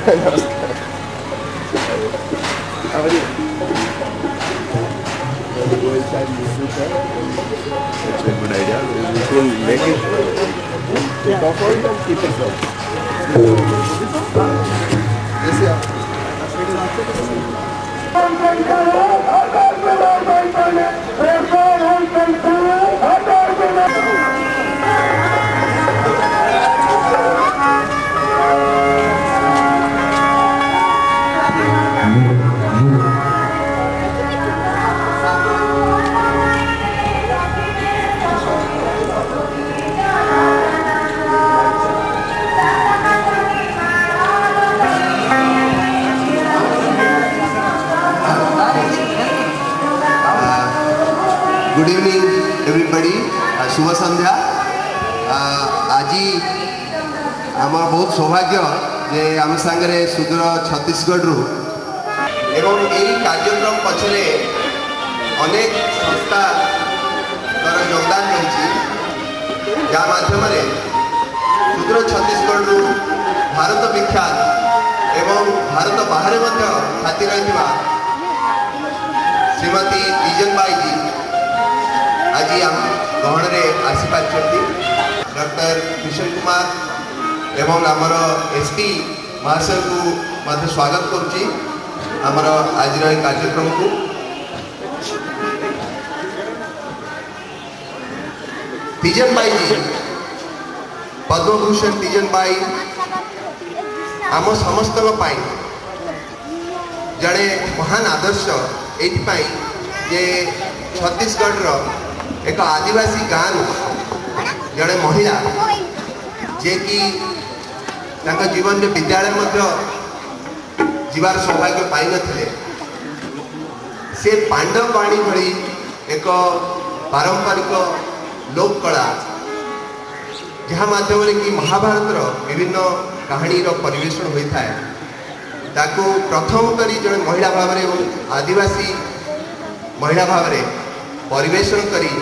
Go inside the future. That's a good idea. We will make it take off or keep it down. Yes, yeah. Good evening everybody शुभ संध्या आज आम बहुत सौभाग्य जे आम सांगे सुदूर छत्तीसगढ़ एवं यही कार्यक्रम पछरे अनेक संस्था योगदान रही जहाँ माध्यम सुदूर छत्तीसगढ़ भारत विख्यात एवं भारत बाहर ख्याति रही श्रीमती तीजन बाई जी आज आम गहन में आसी पार्टी डॉक्टर किशन कुमार एवं आमर एसपी महाशय को मत स्वागत करुच्ची आमर आज कार्यक्रम को तीजन बाई जी पद्मभूषण तीजन बाई आम समस्त जड़े महान आदर्श ये जे छत्तीसगढ़ एक आदिवासी गाँव जड़े महिला जे कि जीवन में विद्यालय जीवार सौभाग्य पाई नथिले से पांडव वाणी भली एक पारंपरिक लोक कला जहाँ माध्यम कि महाभारत विभिन्न कहानी परिवेषण होता है ताकू प्रथम करी जड़े महिला भाव आदिवासी महिला भाव परिवेषण करी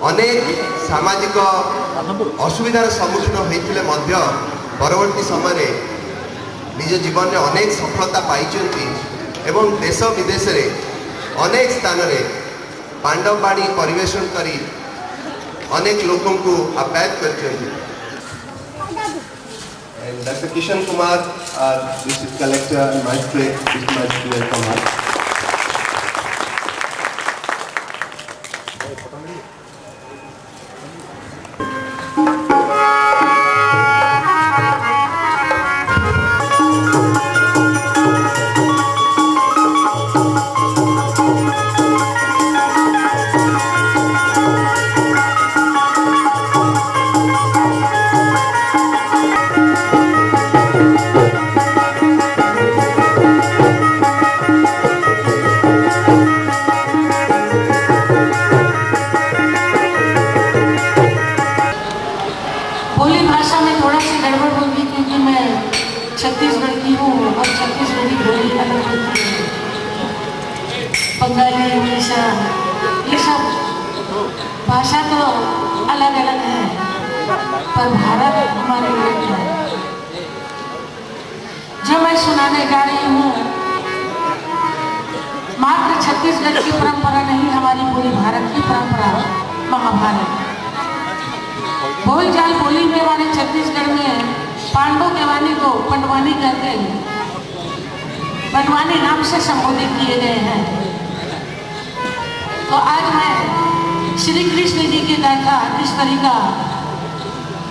अनेक सामाजिक असुविधार सम्मुखीन होते परवर्ती समय निज जीवन में अनेक सफलता पाई एवं देश विदेश में अनेक स्थान में पांडव वाणी परिवेषण करी अनेक लोगों को आप्यायित कर Dr. Kishan Kumar, our district collector and magistrate, district magistrate, welcome us. Chhattisgarh की हूँ और छत्तीसगढ़ी बोली अलग होती है, बंगाली, उड़ीसा, ये सब भाषा तो अलग अलग है पर भारत हमारे एक है। जो मैं सुनाने जा रही हूँ मात्र छत्तीसगढ़ की परंपरा नहीं, हमारी पूरी भारत की परंपरा महाभारत। बोलचाल बोली में हमारे छत्तीसगढ़ में पांडव के वाणी को पंडवानी कहते हैं, पंडवानी नाम से संबोधित किए गए हैं। तो आज मैं श्री कृष्ण जी की गाथा किस तरीका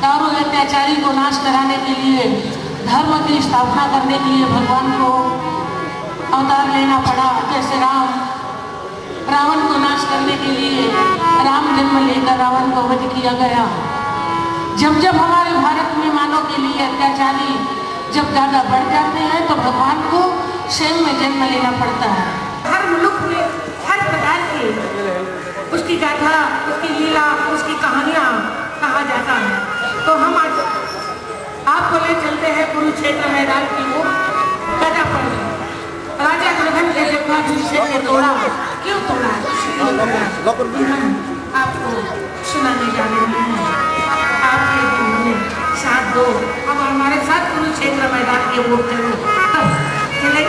कारों अत्याचारी को नाश कराने के लिए, धर्म की स्थापना करने के लिए भगवान को अवतार लेना पड़ा, कैसे रावण को नाश करने के लिए राम जन्म लेकर रावण को वध किया गया। जब जब हमारे भारत में मानव के लिए अत्याचारी जब ज़्यादा बढ़ जाते हैं तो भगवान को स्वयं में जन्म लेना पड़ता है। हर मुल्क में हर प्रकार की उसकी गाथा, उसकी लीला, उसकी कहानियाँ कहा जाता है। तो हम आज आपको ले चलते हैं कुरुक्षेत्र मैदान की ओर। गदा पर राजा दुर्योधन के जगह युधिष्ठिर तोड़ा, क्यों तोड़ा, आपको सुनाने जा रहे हैं। आपके साथ दो। अब हमारे साथ कुरुक्षेत्र मैदान की ओर चलो। चले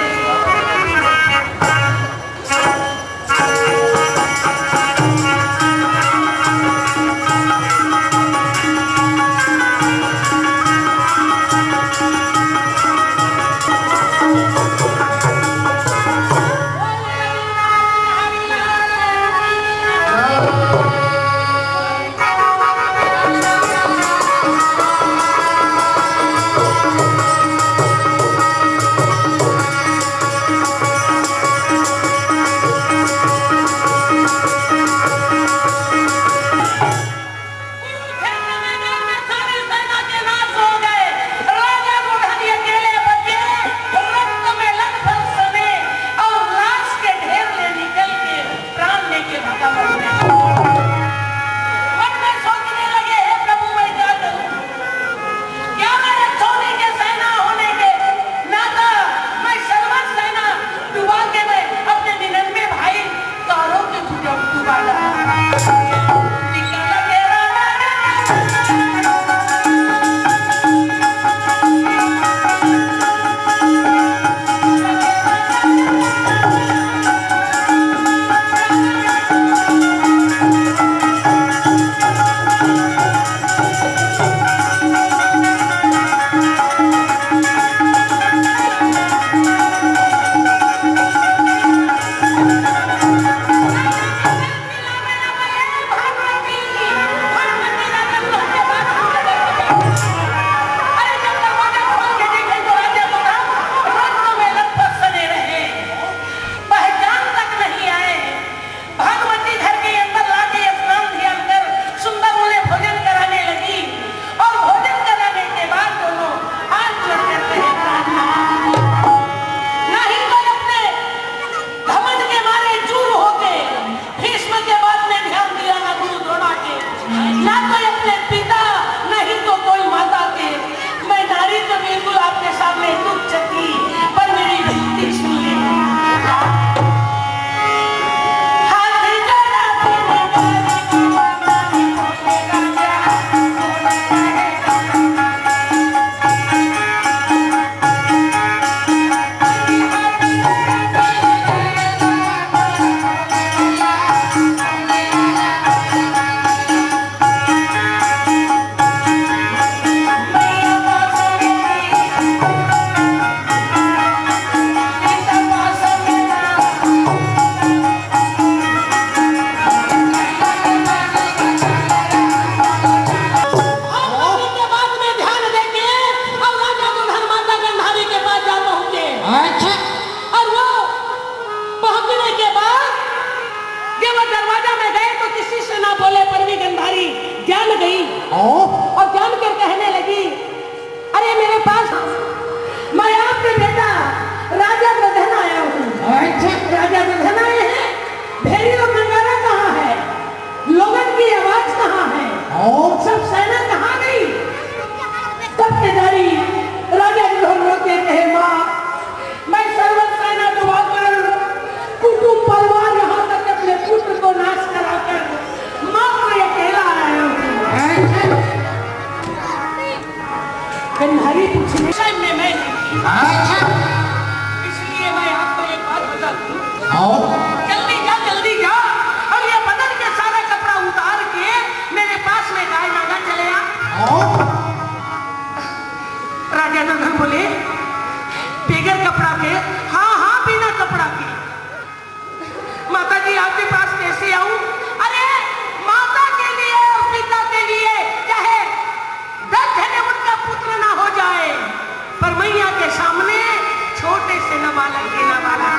और जानकर कहने लगी, अरे मेरे पास मैं आपके बेटा राजा प्रधान आया हूँ। राजा प्रधान आए हैं, भेरी और नंगारा कहाँ है, लोगन की आवाज कहाँ है, और सब सेना कहाँ गई? तब केदारी राजा रोते कहे, माँ मैं सर्व सेना डुबाकर कुटुंब परिवार यहाँ तक अपने पुत्र को नाश कराकर मात्र अकेला आया हूँ। गंधारी पूछने में मैं इसलिए मैं आपको एक बात बता दूं, जल्दी जा और ये बदन के सारा कपड़ा उतार के मेरे पास में गाय मांगा चले आ। राजा नंदन बोले, बगैर कपड़ा के? हाँ बिना कपड़ा के। माता जी आपके पास कैसे आऊं? अरे माता के लिए और पिता के लिए चाहे 10 जने उनका पुत्र ना हो जाए, पर मैया के सामने छोटे से नाबालक के नाबालक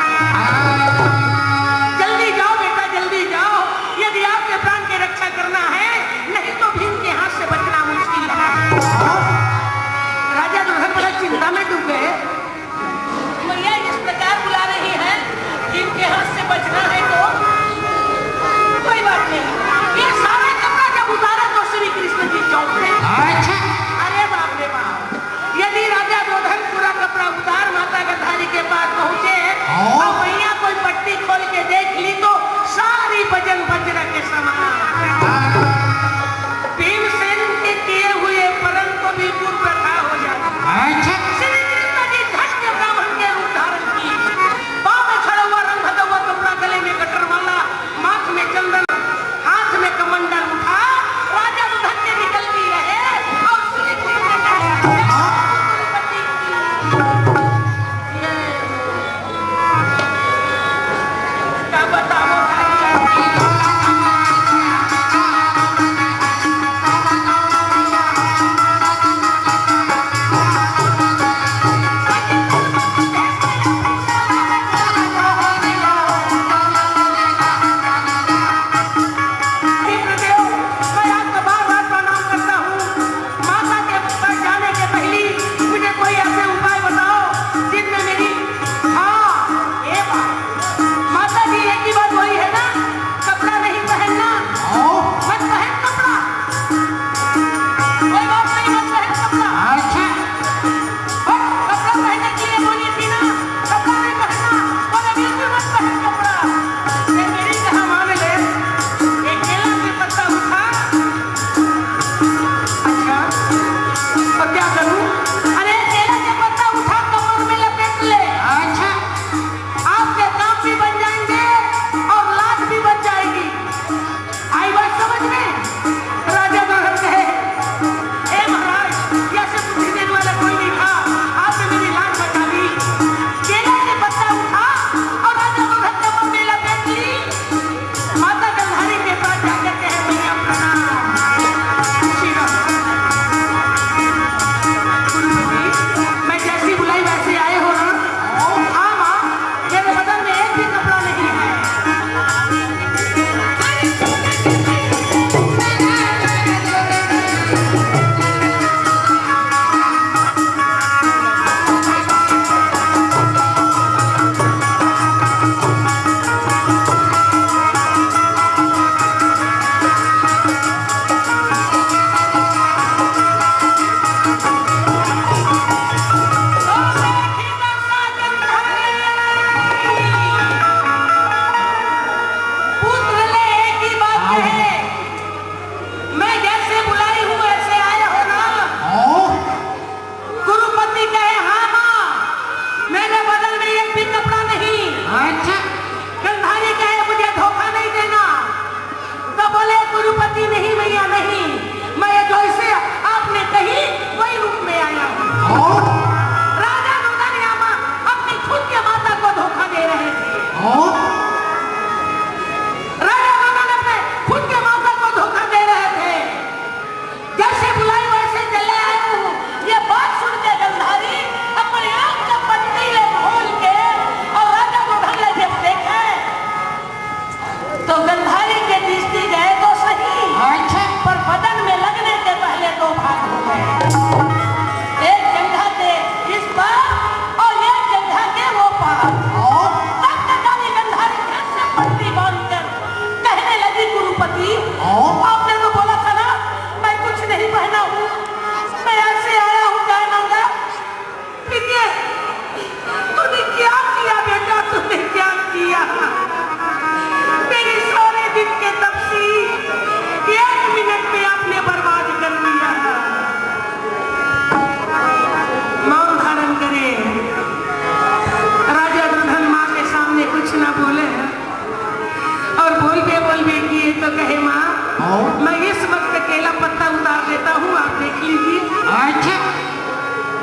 तो कहे माँ मैं इस वक्त केला पत्ता उतार देता हूँ, आप देख लीजिए। अच्छा।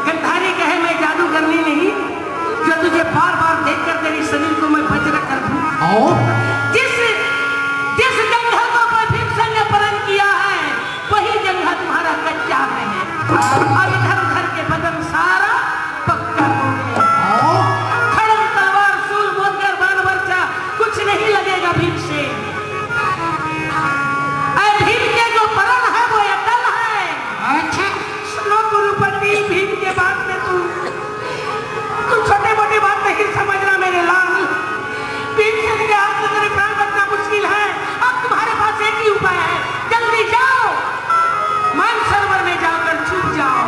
गंधारी कहे मैं जादू करनी नहीं, जो तुझे बार बार देखकर तेरे शरीर को मैं वज्र कर दूं। जिस जंगल को भीमसेन ने परण किया है वही जंगल तुम्हारा कच्चा है, और इधर उधर के बदन सारा पक्का हो गया। खड़म तलवार सूल बोलकर बाण वर्चा कुछ नहीं लगेगा भीमसेन। भीम के जो परण है वो अटल है। अच्छा सुनो गुरु पंडित, भीम के बात में तू छोटे मोटी बात नहीं समझना मेरे लाल। भीमसेन के हाथ से तेरे प्राण बचना मुश्किल है। अब तुम्हारे पास एक ही उपाय है, जल्दी जाओ मानसरोवर में जाकर छुप जाओ।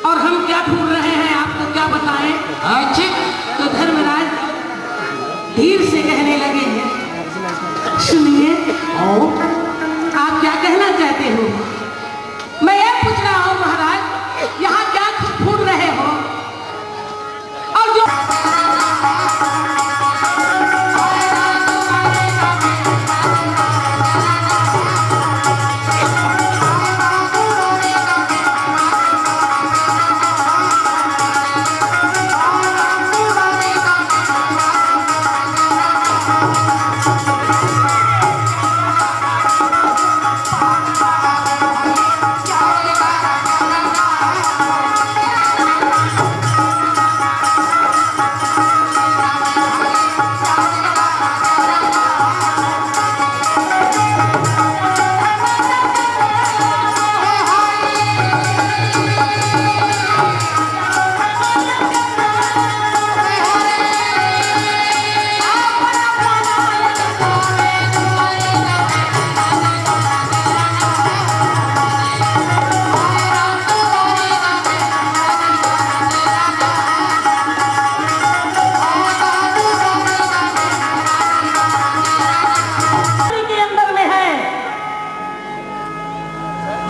और हम क्या ढूंढ रहे हैं आपको क्या बताएं? अच्छा तो धर्मराज धीर से कहने लगे हैं, सुनिए आप क्या कहना चाहते हो? मैं ये पूछ रहा हूँ महाराज, यहाँ क्या ढूंढ रहे हो? और जो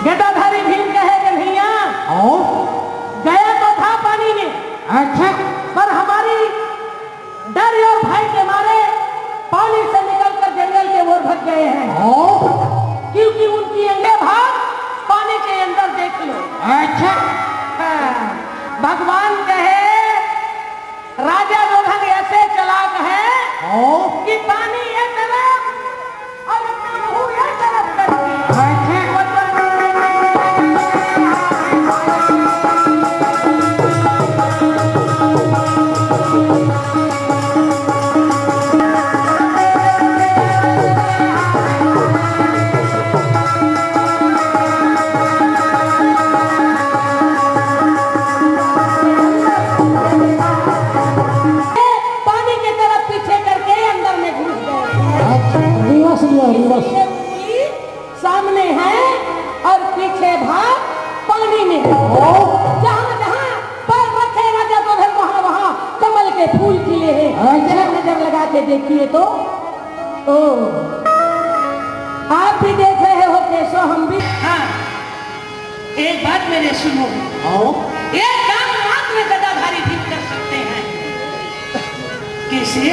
गदाधारी भीम कहे कन्हैया गया तो था पानी में, अच्छा पर हमारी डर और भय के मारे पानी से निकलकर जंगल के ओर भग गए हैं, क्योंकि उनकी अंगे भाग पानी के अंदर देख लो। अच्छा भगवान कहे राजा जोधन ऐसे चलाक है कि पानी ये तरफ और ये तरफ करके सामने है और पीछे भाग पानी में है। जहाँ जहाँ पैर रखे राजा जोधन वहाँ वहाँ कमल के फूल खिले हैं। जरा नजर लगा के देखिए तो आप भी देख रहे हो कैसो हम भी। हाँ एक बात मेरे सुनो, एक काम मात्र गदाधारी भी कर सकते हैं। कैसे?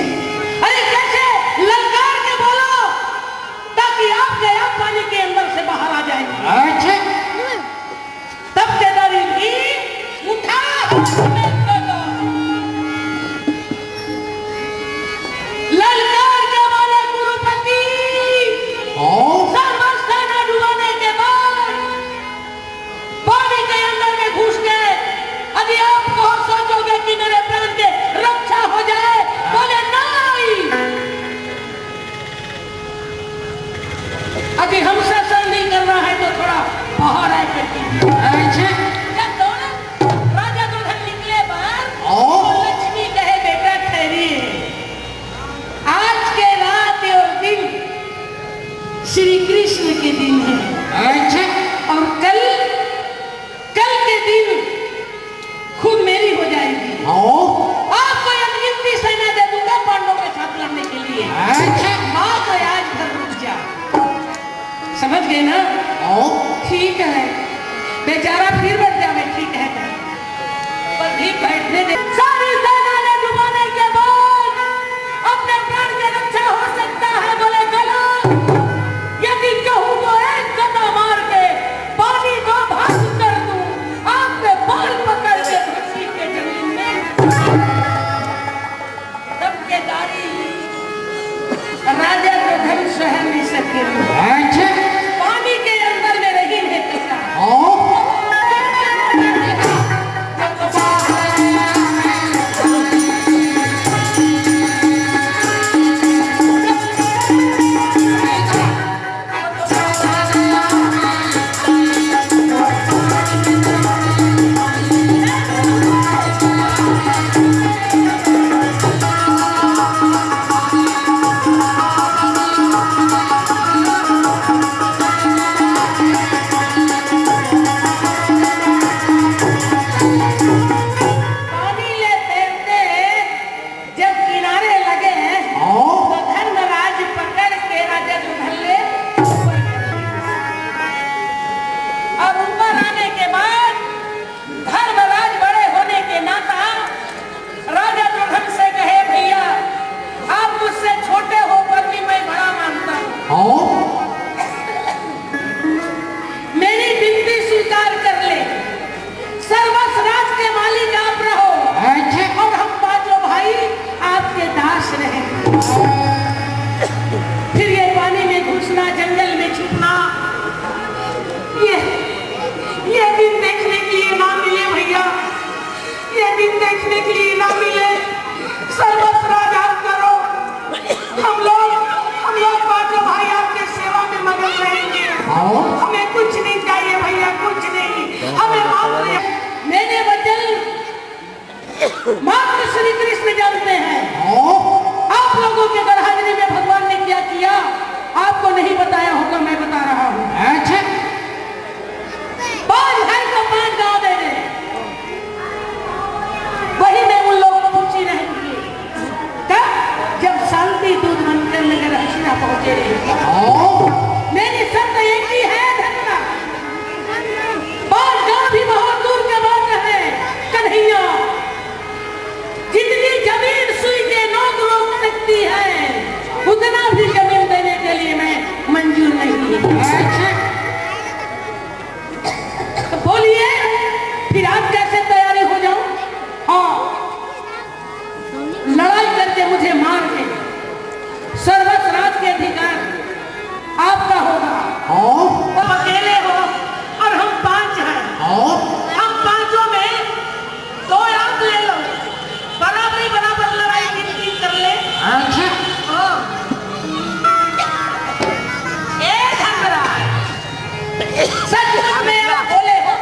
अरे कैसे? ललकार के बोलो ताकि आप गया पानी के अंदर से बाहर आ जाएंगे। अच्छा, तब केदारी भी उठा ललकार के बोले गुरुपति, सर्वस्थाना डुबाने के बाद पानी के अंदर में घुस गए। यदि आप कहो सोचोगे कि मेरे प्राण के रक्षा हो जाए, बोले नहीं। यदि हमसे सर नहीं करना है तो थोड़ा बाहर आए करके। जब दोनों राजा दुल्हन निकले बाहर, तो लक्ष्मी कहे बेटा ठहरिए, आज के रात और दिन श्री कृष्ण के दिन है। और कल के दिन खुद मेरी हो जाएगी। आपको एक गिनती सेना दे दूंगा पांडवों के साथ लड़ने के लिए। माँ तो आज भर रुक जा, समझ गए ना? ठीक है, बेचारा फिर बढ़ जावे। ठीक है, पर भी बैठने दे। सारी सेना ने डुबाने के बाद अपने प्राण की रक्षा हो सकता है, बोले गलत। यदि कहूँ तो एक गदा मार के पानी को भाग कर दूं, आपके बाल पकड़ के धरती के जमीन में तब केदारी राजा को धन सह नहीं सके। पानी के अंदर में रही है कैसा? फिर ये पानी में घुसना, जंगल में छुपना, ये दिन देखने के लिए ना मिले भैया, ये दिन देखने के लिए ना मिले। सर्वस्व राजा करो, हम लोग पांचों भाई आपके सेवा में मगन रहेंगे। हमें कुछ नहीं चाहिए भैया, कुछ नहीं, हमें मात्र मेरे वचन मात्र श्री कृष्ण जानते हैं। आप लोगों के गढ़हाजरी में भगवान ने क्या किया आपको नहीं बताया होगा, मैं बता रहा हूँ। अच्छा, 5 घर को 5 गाँव दे दे, वही में उन लोगों को पूछी रहेंगी कब जब शांति दूध मंदिर नगर हसीना पहुंचे रहे। मेरी शर्त एक ही है धन्यवाद, 5 गाँव भी बहुत दूर के बात है कन्हैया, जितनी जमीन सुई के नोक रोक सकती है उतना भी जमीन देने के लिए मैं मंजूर नहीं। तो बोलिए फिर आप कैसे तैयारी हो जाऊं? हाँ, लड़ाई करके मुझे मार के सर्वस्व राज के अधिकार आपका होगा। आप अकेले हो और हम 5 हैं। हम 5 में 2 आप ले लो, बराबर लड़ाई गिनती कर ले। सच में आप बोले हो,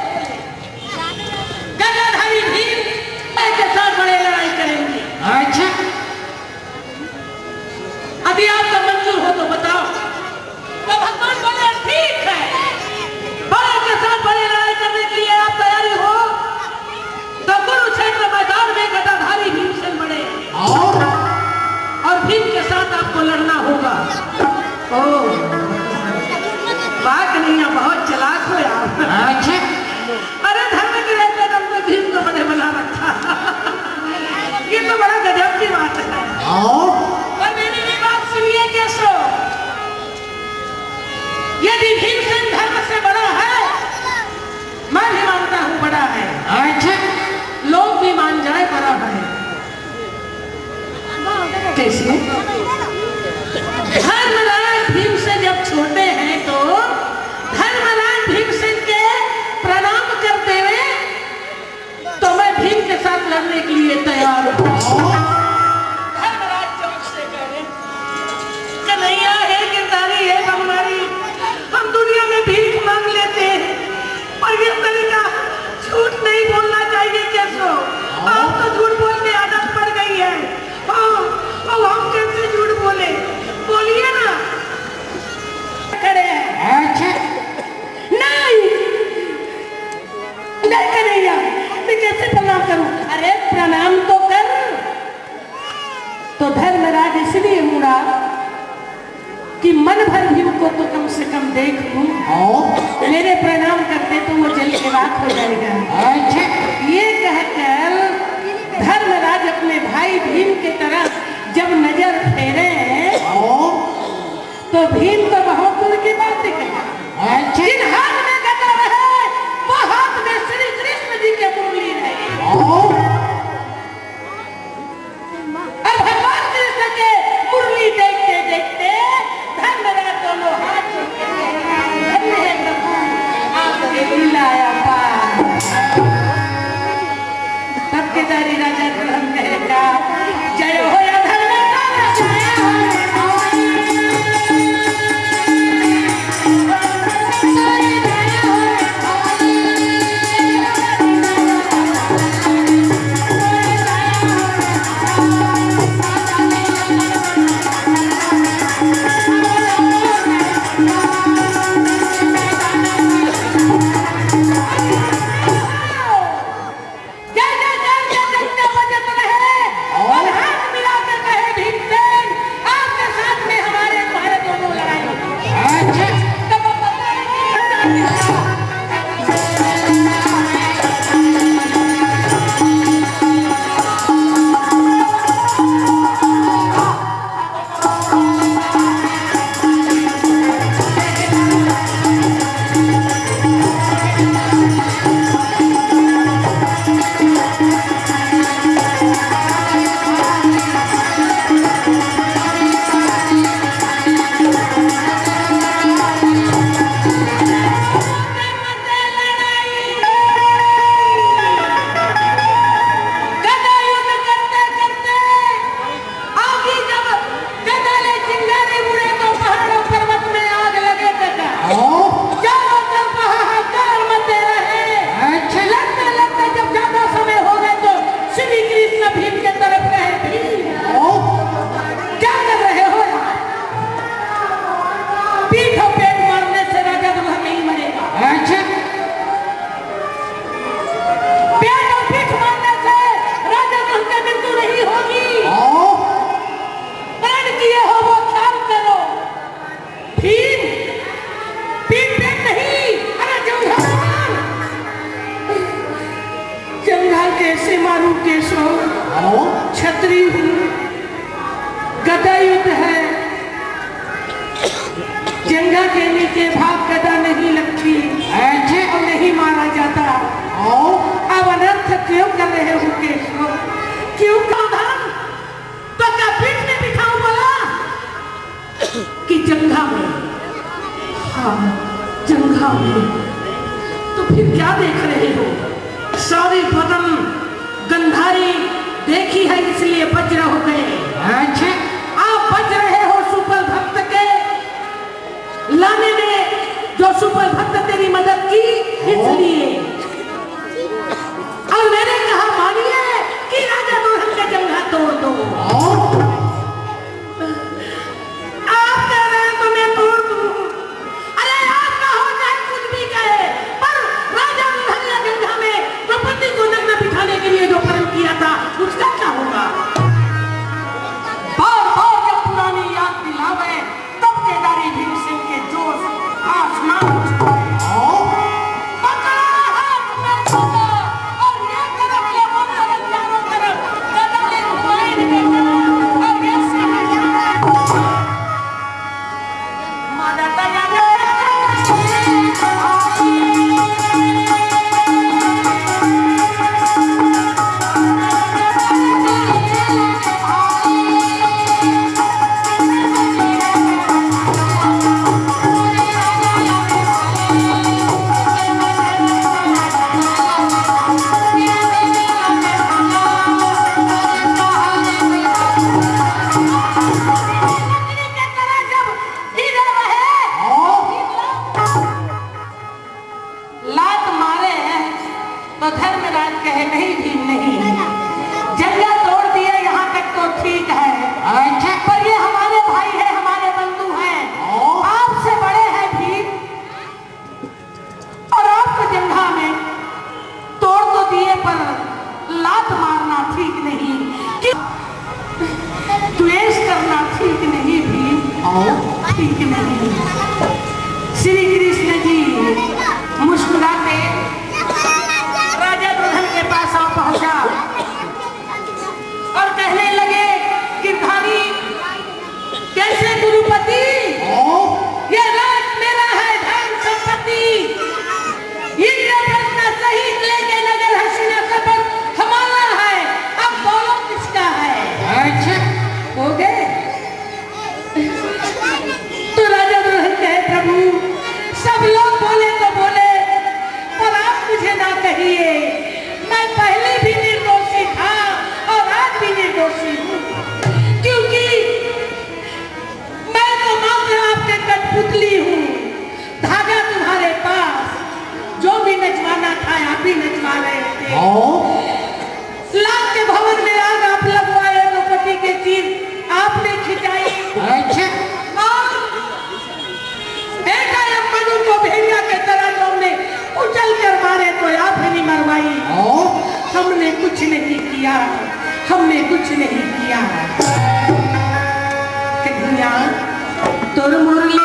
कैसे? धर्मराज भीमसेन जब छोटे हैं तो धर्मराज भीमसेन के प्रणाम करते हुए तो मैं भीम के साथ लड़ने के लिए तैयार हूँ। धर्मराज चौक से कहे, कन्हैया है, गिरधारी है, हमारी हम दुनिया में भीख मांग लेते हैं, पर इस तरीका झूठ नहीं बोलना चाहिए। कैसे आप तो झूठ बोल के आदत पड़ गई है। हाँ, अब हम कैसे झूठ बोले? बोलिए ना। खड़े हैं। अच्छा नहीं नहीं कन्हैया, मैं कैसे प्रणाम करूं? अरे प्रणाम तो कर। तो धर्मराज इसलिए मुड़ा कि मन भर भी उनको तो कम से कम देख लूं। मेरे प्रणाम करते तो वो जल के राख हो जाएगा। अच्छा, ये कहकर धर्मराज अपने भाई भीम की तरफ जब नजर फेरे तो भीम तो बहुत दूर की बात है। जिन हाथ में गदा रहे वो हाथ में श्री कृष्ण जी के मुरली रहे। और भगवान कृष्ण के मुरली देखते देखते धर्मराज दोनों हाथ जोड़ के धन्य है प्रभु, आपने दिलाया पार। तब केदारी राजा दुल्हन कहेगा, जय हो या धर्मराज, जय हो। छतरी हूँ, गदा युद्ध है, जंगा के नीचे भाग गदा नहीं लगती और नहीं मारा जाता। अब अनर्थ क्यों कर रहे हो केशव? क्यों सावधान? तो क्या पीठ में बिठाऊं बोला कि जंगा में? हाँ, जंगा में। तो फिर क्या देख रहे हो? सारी बदन गंधारी देखी है इसलिए वज्र हो गए। अच्छा, आप बच रहे हो सुपर भक्त के लाने में, जो सुपर भक्त तेरी मदद की इसलिए। और मैंने कहा मानिए कि राजा दुल्हन का जंगा तोड़ दो। आप कह रहे हैं तो मैं तोड़ दूं। अरे आप कहो चाहे कुछ भी कहे, पर राजा दुल्हन का जंगा में द्रौपदी को नग्न बिठाने के लिए जो कर्म किया था उसका क्या होगा? बार बार जब पुरानी याद दिलावे तब केदारी भीमसेन के जोश आसमान छू गए। पकड़ा हाथ तो धर्मराज कहे नहीं भीम नहीं, जंगल तोड़ दिए यहाँ तक तो ठीक है, पर ये हमारे भाई है, हमारे बंधु हैं, आपसे बड़े हैं भीम, और आपको जंघा में तोड़ तो दिए पर लात मारना ठीक नहीं, द्वेष करना ठीक नहीं भीम, ठीक नहीं। श्री कृष्ण जी मुस्कुराते राजा दुर्योधन के पास आ पहुंचा और कहने लगे गिरधारी, कैसे गुरुपति, ये राज मेरा है, धन संपत्ति, इंद्रप्रस्थ सहित लेके नगर हस्तिनापुर हमारा है, अब बोलो किसका है? अच्छा हो गए? तो राजा दुर्योधन कहे प्रभु सब लोग बोले तो बोले, पर आप मुझे ना कहिए, मैं पहले भी निर्दोषी था और आज भी निर्दोषी हूँ, क्योंकि मैं तो मात्र आपके कठपुतली हूँ, धागा तुम्हारे पास, जो भी नचवाना था आप ही नचवा रहे थे, लाख के भवन में आग आप लगवाए, द्रौपदी के तीर आपने खिंचाई, को भेड़िया के तरह तुमने उछल कर मारे तो आप ही नहीं मरवाई, हमने कुछ नहीं किया, हमने कुछ नहीं किया। कन्हैया तोर मुरली